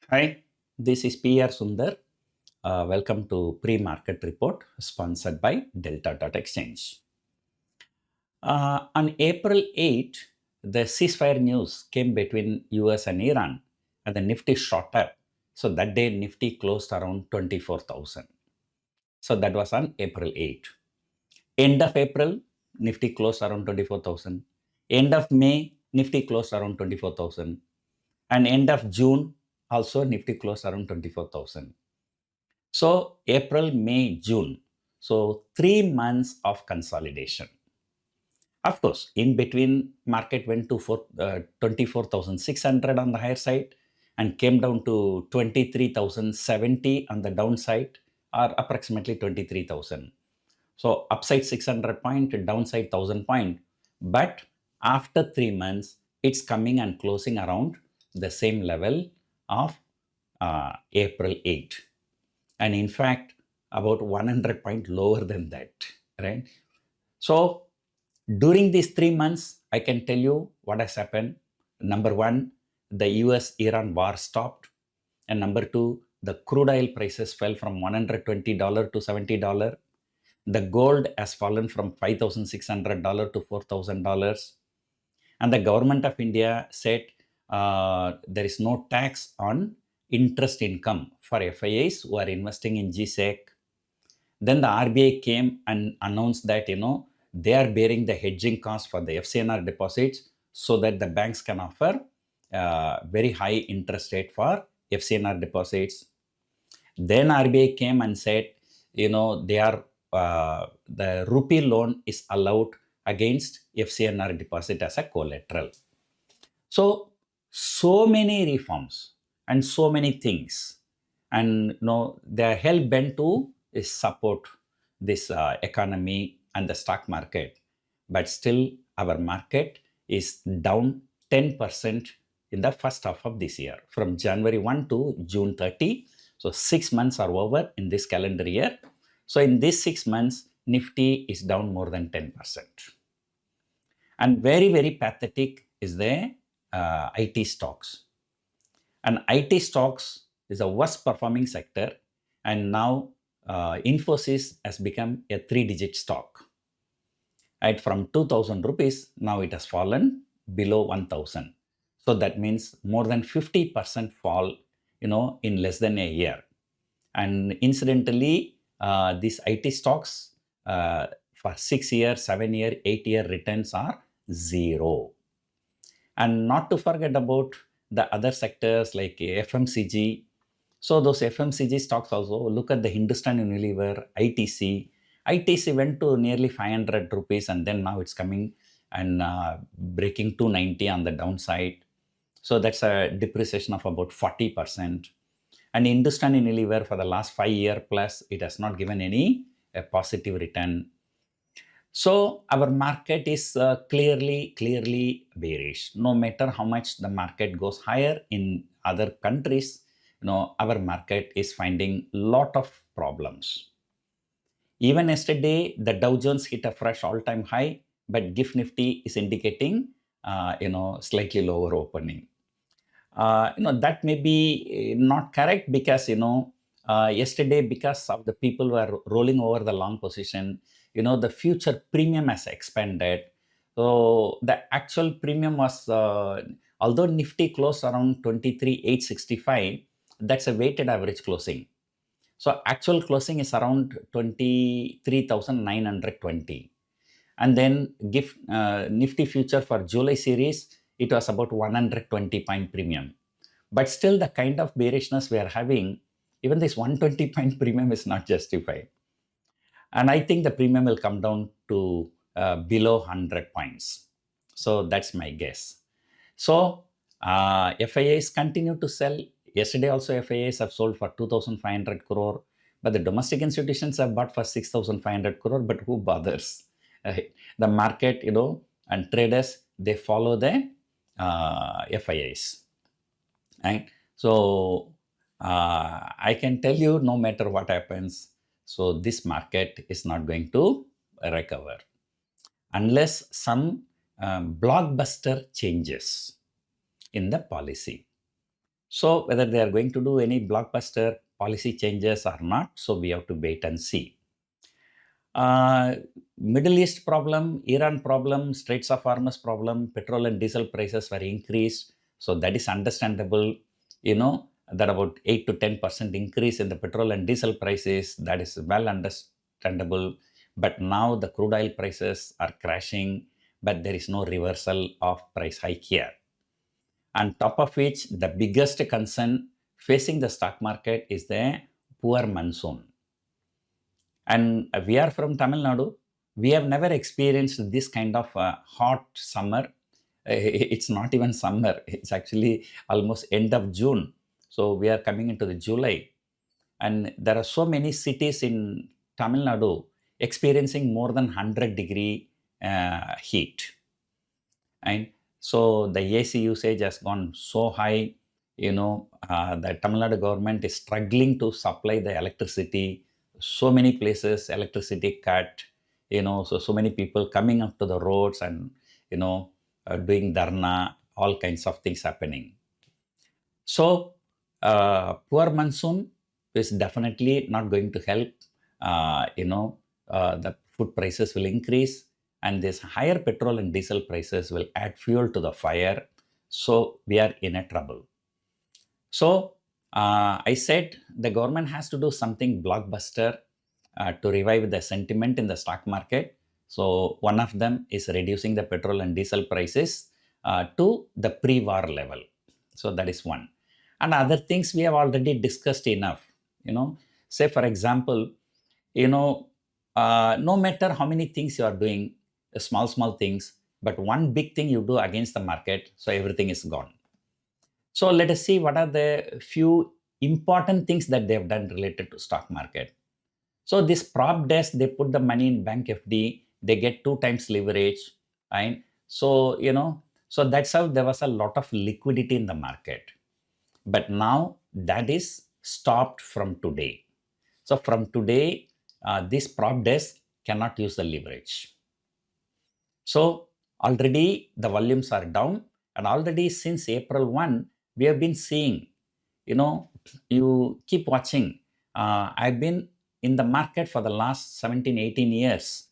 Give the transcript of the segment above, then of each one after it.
Hi, this is PR Sundar. Welcome to Pre-Market Report sponsored by Delta.exchange. On April 8, the ceasefire news came between US and Iran and the Nifty shot up. So that day Nifty closed around 24,000. So that was on April 8. End of April, Nifty closed around 24,000. End of May, Nifty closed around 24,000. And end of June, also Nifty closed around 24,000. So April, May, June. So 3 months of consolidation. Of course, in between, market went to 24,600 on the higher side and came down to 23,070 on the downside, or approximately 23,000. So upside 600 point, downside 1,000 point. But after 3 months, it's coming and closing around the same level of April 8. And in fact, about 100 point lower than that, right? So during these 3 months, I can tell you what has happened. Number one, the US-Iran war stopped. And number two, the crude oil prices fell from $120 to $70. The gold has fallen from $5,600 to $4,000. And the government of India said there is no tax on interest income for FIIs who are investing in GSEC. Then the RBI came and announced that, they are bearing the hedging cost for the FCNR deposits so that the banks can offer very high interest rate for FCNR deposits. Then RBI came and said, the rupee loan is allowed against FCNR deposit as a collateral. So many reforms and so many things, and they are hell bent to support this economy and the stock market. But still, our market is down 10% in the first half of this year, from January 1 to June 30. So 6 months are over in this calendar year. So in these 6 months, Nifty is down more than 10%. And very, very pathetic is the IT stocks. And IT stocks is the worst performing sector. And now Infosys has become a 3-digit stock. Right, from 2,000 rupees, now it has fallen below 1,000. So that means more than 50% fall, in less than a year. And incidentally, these IT stocks for 6-year, 7-year, 8-year returns are zero. And not to forget about the other sectors like FMCG. So those FMCG stocks also, look at the Hindustan Unilever, ITC. ITC went to nearly 500 rupees and then now it's coming and breaking 290 on the downside. So that's a depreciation of about 40%. And Hindustan Unilever for the last 5 year plus, it has not given any positive return. So our market is clearly bearish. No matter how much the market goes higher in other countries, our market is finding a lot of problems. Even yesterday, the Dow Jones hit a fresh all-time high, but GIFT Nifty is indicating, slightly lower opening. That may be not correct because, yesterday, because of the people who are rolling over the long position, the future premium has expanded. So the actual premium was, although Nifty closed around 23,865, that's a weighted average closing. So actual closing is around 23,920. And then Nifty future for July series, it was about 120 point premium. But still the kind of bearishness we are having, even this 120 point premium is not justified. And I think the premium will come down to below 100 points. So that's my guess. So FIIs continue to sell. Yesterday also FIIs have sold for 2,500 crore. But the domestic institutions have bought for 6,500 crore. But who bothers? The market, and traders, they follow the FIIs. Right? So I can tell you, no matter what happens, so this market is not going to recover unless some blockbuster changes in the policy. So whether they are going to do any blockbuster policy changes or not, so we have to wait and see. Middle East problem, Iran problem, Straits of Hormuz problem, petrol and diesel prices were increased. So that is understandable. That about 8 to 10% increase in the petrol and diesel prices, that is well understandable. But now the crude oil prices are crashing, but there is no reversal of price hike here. On top of which, the biggest concern facing the stock market is the poor monsoon. And we are from Tamil Nadu. We have never experienced this kind of hot summer. It's not even summer. It's actually almost end of June. So we are coming into the July. And there are so many cities in Tamil Nadu experiencing more than 100-degree heat. And so the AC usage has gone so high. The Tamil Nadu government is struggling to supply the electricity. So many places electricity cut, so many people coming up to the roads and doing dharna, all kinds of things happening. So poor monsoon is definitely not going to help. The food prices will increase, and this higher petrol and diesel prices will add fuel to the fire. So we are in a trouble. So I said the government has to do something blockbuster to revive the sentiment in the stock market. So one of them is reducing the petrol and diesel prices to the pre-war level. So that is one. And other things we have already discussed enough. Say for example, no matter how many things you are doing, small things, but one big thing you do against the market, so everything is gone. So let us see what are the few important things that they have done related to stock market. So this prop desk, they put the money in bank FD, they get 2 times leverage, right? So, so that's how there was a lot of liquidity in the market. But now that is stopped from today. So from today, this prop desk cannot use the leverage. So already the volumes are down, and already since April 1, we have been seeing, you keep watching. I've been in the market for the last 17, 18 years,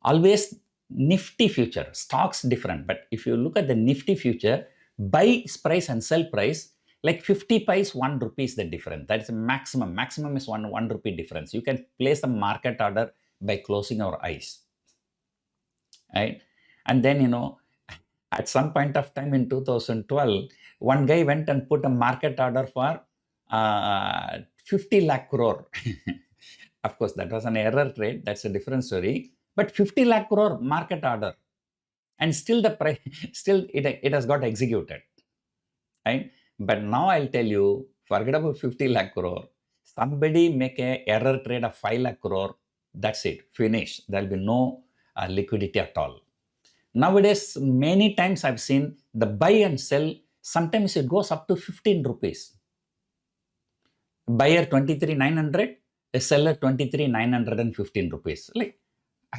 always Nifty future, stocks different. But if you look at the Nifty future, buy price and sell price, like 50 pies, 1 rupee is the difference. That is maximum. Maximum is 1 rupee difference. You can place a market order by closing our eyes. Right? And then, at some point of time in 2012, one guy went and put a market order for 50 lakh crore. Of course, that was an error trade. That's a different story. But 50 lakh crore market order. And still the price, still it has got executed. Right? But now I'll tell you, forget about 50 lakh crore. Somebody make a error trade of 5 lakh crore. That's it. Finish. There'll be no liquidity at all. Nowadays, many times I've seen the buy and sell, sometimes it goes up to 15 rupees. Buyer 23,900, a seller 23,915 rupees. Like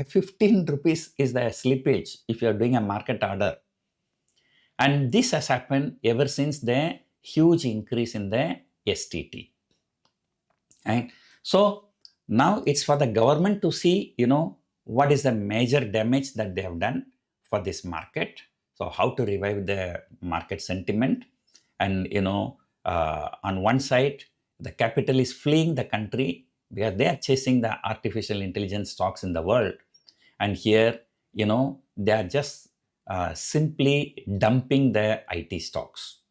15 rupees is the slippage if you are doing a market order. And this has happened ever since the huge increase in the STT. Right? So now it's for the government to see, what is the major damage that they have done for this market. So how to revive the market sentiment. And, on one side, the capital is fleeing the country because they are chasing the artificial intelligence stocks in the world. And here, they are just simply dumping the IT stocks.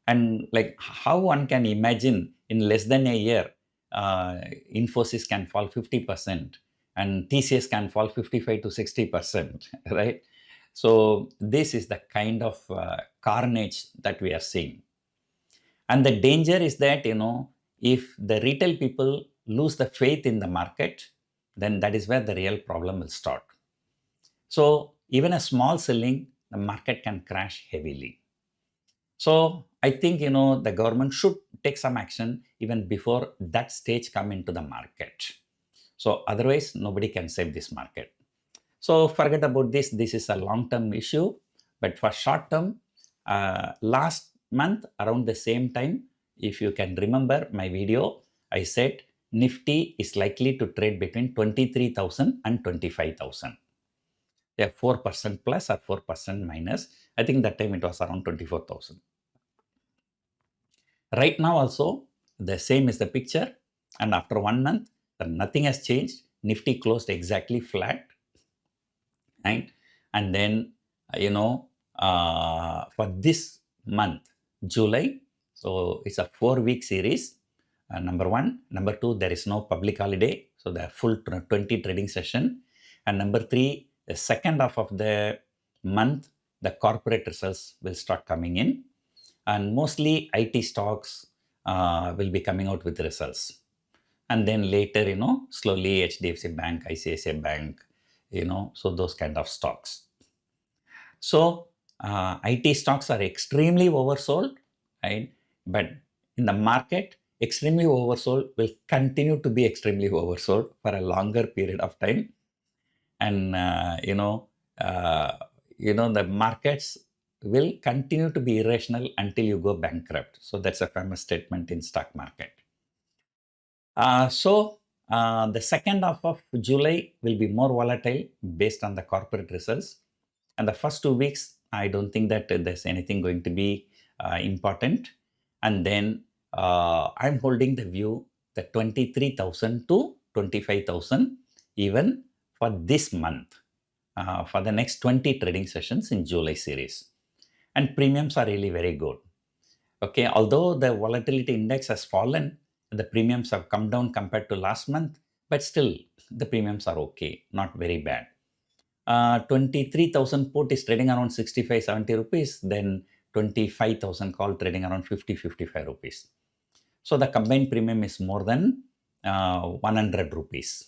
And like how one can imagine in less than a year, Infosys can fall 50% and TCS can fall 55 to 60%, right? So this is the kind of carnage that we are seeing. And the danger is that, if the retail people lose the faith in the market, then that is where the real problem will start. So even a small selling, the market can crash heavily. So I think, the government should take some action even before that stage come into the market. So otherwise, nobody can save this market. So forget about this. This is a long-term issue. But for short-term, last month, around the same time, if you can remember my video, I said Nifty is likely to trade between 23,000 and 25,000. Yeah, 4% plus or 4% minus. I think that time it was around 24,000. Right now also, the same is the picture. And after 1 month, nothing has changed. Nifty closed exactly flat. Right? And then, for this month, July, so it's a 4-week series. Number one. Number two, there is no public holiday. So the full 20 trading session. And number three, the second half of the month, the corporate results will start coming in. And mostly IT stocks will be coming out with results. And then later, slowly HDFC Bank, ICICI Bank, so those kind of stocks. So IT stocks are extremely oversold, right? But in the market, extremely oversold will continue to be extremely oversold for a longer period of time. And, the markets will continue to be irrational until you go bankrupt. So that's a famous statement in stock market. The second half of July will be more volatile based on the corporate results. And the first 2 weeks, I don't think that there's anything going to be important. And then I'm holding the view that 23,000 to 25,000 even for this month, for the next 20 trading sessions in July series. And premiums are really very good. Okay, although the volatility index has fallen, the premiums have come down compared to last month, but still the premiums are okay, not very bad. 23,000 put is trading around 65-70 rupees, then 25,000 call trading around 50-55 rupees. So the combined premium is more than 100 rupees,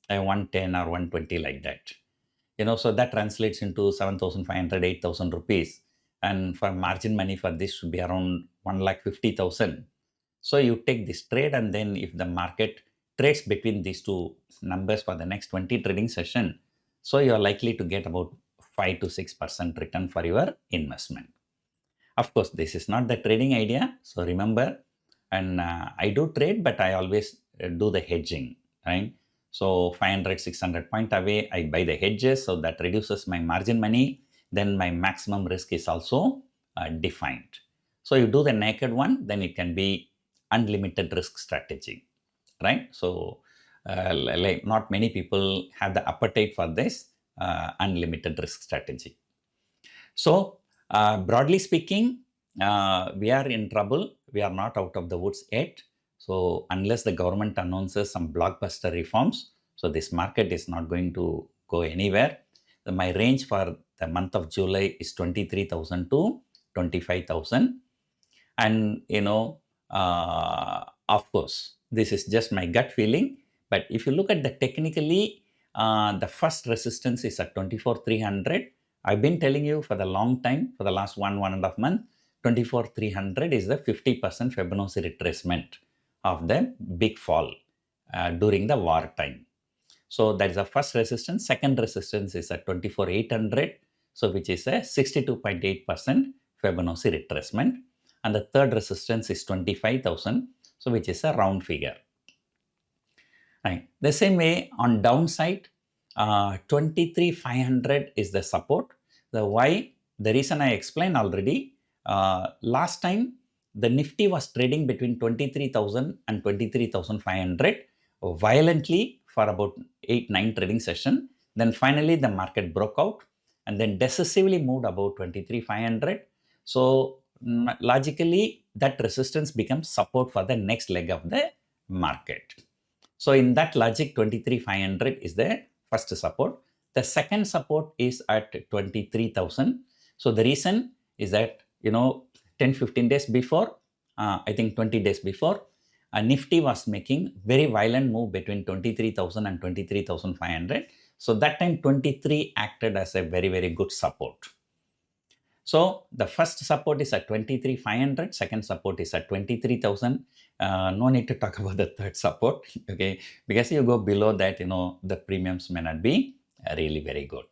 110 or 120 like that. So that translates into 7,500, 8,000 rupees. And for margin money for this should be around 1,50,000. So you take this trade, and then if the market trades between these two numbers for the next 20 trading session, so you are likely to get about 5 to 6% return for your investment. Of course, this is not the trading idea. So remember, and I do trade, but I always do the hedging, right? So 500, 600 point away, I buy the hedges. So that reduces my margin money. Then my maximum risk is also defined. So you do the naked one, then it can be unlimited risk strategy, right? So like not many people have the appetite for this unlimited risk strategy. So broadly speaking, we are in trouble. We are not out of the woods yet. So unless the government announces some blockbuster reforms, so this market is not going to go anywhere. My range for the month of July is 23,000 to 25,000. And, of course, this is just my gut feeling. But if you look at the technically, the first resistance is at 24,300. I've been telling you for the long time, for the last 1.5 months, 24,300 is the 50% Fibonacci retracement of the big fall during the war time. So that is the first resistance. Second resistance is at 24,800, so which is a 62.8% Fibonacci retracement. And the third resistance is 25,000, so which is a round figure. Right. The same way on downside, 23,500 is the support. The reason I explained already. Last time the Nifty was trading between 23,000 and 23,500 violently for about 8-9 trading session. Then finally the market broke out and then decisively moved about 23,500. So logically that resistance becomes support for the next leg of the market. So in that logic, 23,500 is the first support. The second support is at 23,000. So the reason is that 10-15 days before, I think 20 days before, Nifty was making very violent move between 23,000 and 23,500. So that time 23 acted as a very, very good support. So the first support is at 23,500, second support is at 23,000. No need to talk about the third support, okay? Because you go below that, the premiums may not be really very good.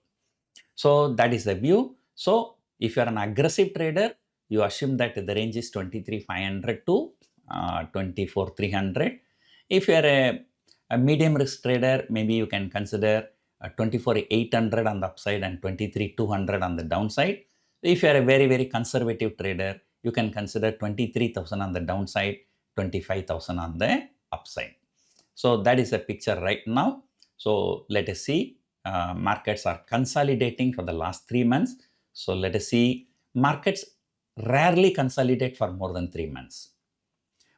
So that is the view. So if you are an aggressive trader, you assume that the range is 23,500 to 24,300. If you are a medium risk trader, maybe you can consider 24,800 on the upside and 23,200 on the downside. If you are a very, very conservative trader, you can consider 23,000 on the downside, 25,000 on the upside. So that is the picture right now. So let us see. Markets are consolidating for the last 3 months. So let us see. Markets rarely consolidate for more than 3 months.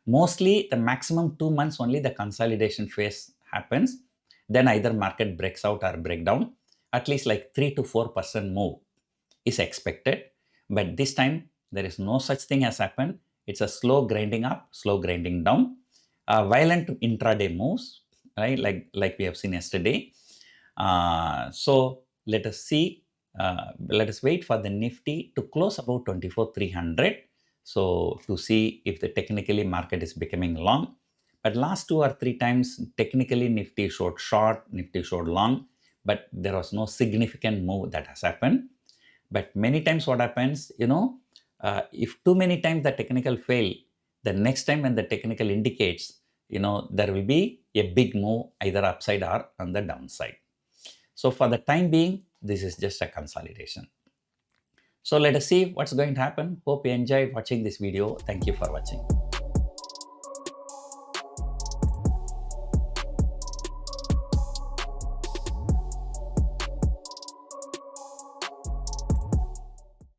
Mostly the maximum 2 months only the consolidation phase happens. Then either market breaks out or break down. At least like 3 to 4% move is expected. But this time there is no such thing has happened. It's a slow grinding up, slow grinding down. Violent intraday moves, right? Like we have seen yesterday. So let us see. Let us wait for the Nifty to close about 24,300. So to see if the technically market is becoming long. But last 2 or 3 times, technically Nifty showed short, Nifty showed long, but there was no significant move that has happened. But many times what happens, if too many times the technical fail, the next time when the technical indicates, there will be a big move either upside or on the downside. So for the time being, this is just a consolidation. So let us see what's going to happen. Hope you enjoyed watching this video. Thank you for watching.